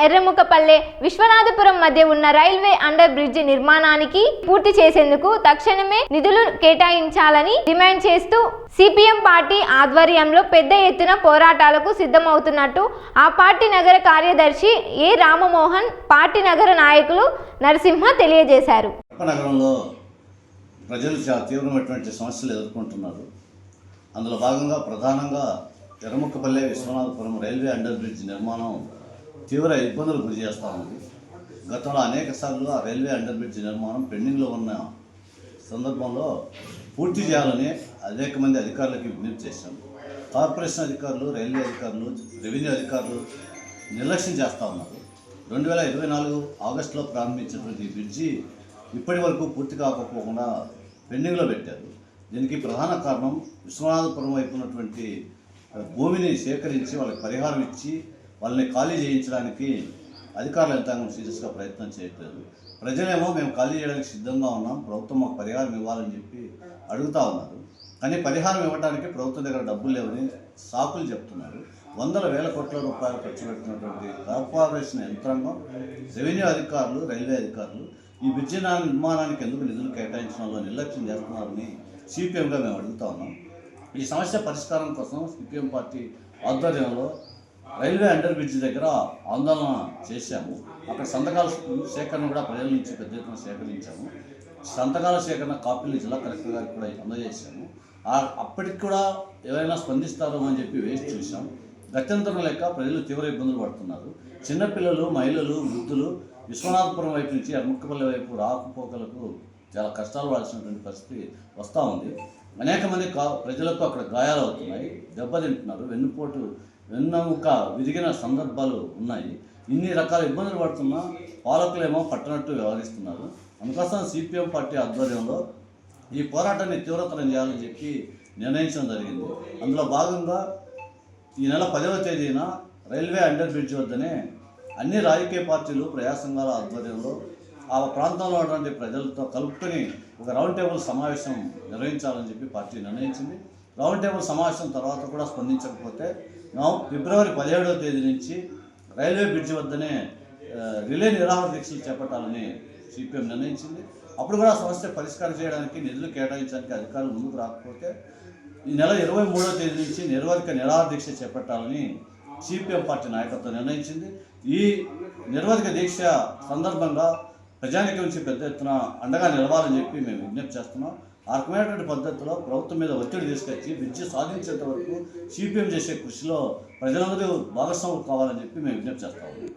ఎర్రముకపల్లె విశ్వనాథపురం మధ్య ఉన్న railway under bridge నిర్మాణానికి పూర్తి చేసేందుకు తక్షణమే నిధులు కేటాయించాలని డిమాండ్ చేస్తూ సిపిఎం పార్టీ ఆధ్వర్యంలో పెద్ద ఎత్తున పోరాటాలకు సిద్ధమవుతున్నట్టు ఆ పార్టీ నగర కార్యదర్శి ఏ రామమోహన్, పార్టీ నగర నాయకులు నరసింహ తెలియజేశారు. నగరంలో ప్రజలు చాలా తీవ్రమైనటువంటి సమస్యలు ఎదుర్కొంటున్నారు. అందులో భాగంగా ప్రధానంగా ఎర్రముకపల్లె విశ్వనాథపురం రైల్వే అండర్ బ్రిడ్జ్ నిర్మాణం తీవ్ర ఇబ్బందులు గురి చేస్తూ ఉంది. గతంలో అనేక సార్లు ఆ రైల్వే అండర్ బ్రిడ్జ్ నిర్మాణం పెండింగ్లో ఉన్న సందర్భంలో పూర్తి చేయాలని అనేక మంది అధికారులకి విజ్ఞప్తి చేశాం. కార్పొరేషన్ అధికారులు, రైల్వే అధికారులు, రెవెన్యూ అధికారులు నిర్లక్ష్యం చేస్తూ ఉన్నారు. 2024 ఆగస్టులో ప్రారంభించినటువంటి ఈ బ్రిడ్జి ఇప్పటి వరకు పూర్తి కాకపోకుండా పెండింగ్లో పెట్టారు. దీనికి ప్రధాన కారణం విశ్వనాథపురం వైపు ఉన్నటువంటి భూమిని సేకరించి వాళ్ళకి పరిహారం ఇచ్చి వాళ్ళని ఖాళీ చేయించడానికి అధికారుల యంత్రాంగం సీరియస్గా ప్రయత్నం చేయట్లేదు. ప్రజలేమో మేము ఖాళీ చేయడానికి సిద్ధంగా ఉన్నాం, ప్రభుత్వం మాకు పరిహారం ఇవ్వాలని చెప్పి అడుగుతూ ఉన్నారు. కానీ పరిహారం ఇవ్వడానికి ప్రభుత్వం దగ్గర డబ్బులు లేవని సాకులు చెప్తున్నారు. వందల వేల కోట్ల రూపాయలు ఖర్చు పెట్టినటువంటి కార్పొరేషన్ యంత్రాంగం, రెవెన్యూ అధికారులు, రైల్వే అధికారులు ఈ బ్రిడ్జి నిర్మాణానికి ఎందుకు నిధులు కేటాయించడంలో నిర్లక్ష్యం చేస్తున్నారని సిపిఎంగా మేము అడుగుతా ఉన్నాం. ఈ సమస్య పరిష్కారం కోసం సిపిఎం పార్టీ ఆధ్వర్యంలో రైల్వే అండర్ బ్రిడ్జ్ దగ్గర ఆందోళన చేశాము. అక్కడ సంతకాల సేకరణ కూడా ప్రజల నుంచి పెద్ద ఎత్తున సేకరించాము. సంతకాల సేకరణ కాపీలు జిల్లా కలెక్టర్ గారికి కూడా అందజేశాము. అప్పటికి కూడా ఎవరైనా స్పందిస్తారో అని చెప్పి వేసి చూసాం. గత్యంతరం లేక ప్రజలు తీవ్ర ఇబ్బందులు పడుతున్నారు. చిన్నపిల్లలు, మహిళలు, వృద్ధులు విశ్వనాథపురం వైపు నుంచి ఎర్రముకపల్లె వైపు రాకపోకలకు చాలా కష్టాలు పడాల్సినటువంటి పరిస్థితి వస్తూ ఉంది. అనేక మంది ప్రజలకు అక్కడ గాయాలు అవుతున్నాయి, దెబ్బతింటున్నారు, వెన్నుముక విరిగిన సందర్భాలు ఉన్నాయి. ఇన్ని రకాల ఇబ్బందులు పడుతున్నా పాలకులేమో పట్టనట్టు వ్యవహరిస్తున్నారు. అందుకోసం సిపిఎం పార్టీ ఆధ్వర్యంలో ఈ పోరాటాన్ని తీవ్రతరం చేయాలని చెప్పి నిర్ణయించడం జరిగింది. అందులో భాగంగా ఈ నెల 10వ తేదీన రైల్వే అండర్ బ్రిడ్జ్ వద్దనే అన్ని రాజకీయ పార్టీలు, ప్రజా సంఘాల ఆధ్వర్యంలో ఆ ప్రాంతంలో ఉన్నటువంటి ప్రజలతో కలుపుకొని ఒక రౌండ్ టేబుల్ సమావేశం నిర్వహించాలని చెప్పి పార్టీ నిర్ణయించింది. రౌండ్ టేబుల్ సమావేశం తర్వాత కూడా స్పందించకపోతే ఫిబ్రవరి 17వ తేదీ నుంచి రైల్వే బ్రిడ్జి వద్దనే రిలే నిరాహార దీక్షలు చేపట్టాలని సిపిఎం నిర్ణయించింది. అప్పుడు కూడా సమస్య పరిష్కారం చేయడానికి నిధులు కేటాయించడానికి అధికారులు ముందుకు రాకపోతే ఈ నెల 23వ తేదీ నుంచి నిర్వధిక నిరాహార దీక్ష చేపట్టాలని సిపిఎం పార్టీ నాయకత్వం నిర్ణయించింది. ఈ నిర్వధిక దీక్ష సందర్భంగా ప్రజానికి నుంచి పెద్ద ఎత్తున అండగా నిలవాలని చెప్పి మేము విజ్ఞప్తి చేస్తున్నాం. ఆ రకమైనటువంటి పద్ధతిలో ప్రభుత్వం మీద ఒత్తిడి తీసుకొచ్చి బ్రిడ్జి సాధించేంత వరకు సిపిఎం చేసే కృషిలో ప్రజలందరూ భాగస్వాములు కావాలని చెప్పి మేము విజ్ఞప్తి చేస్తాము.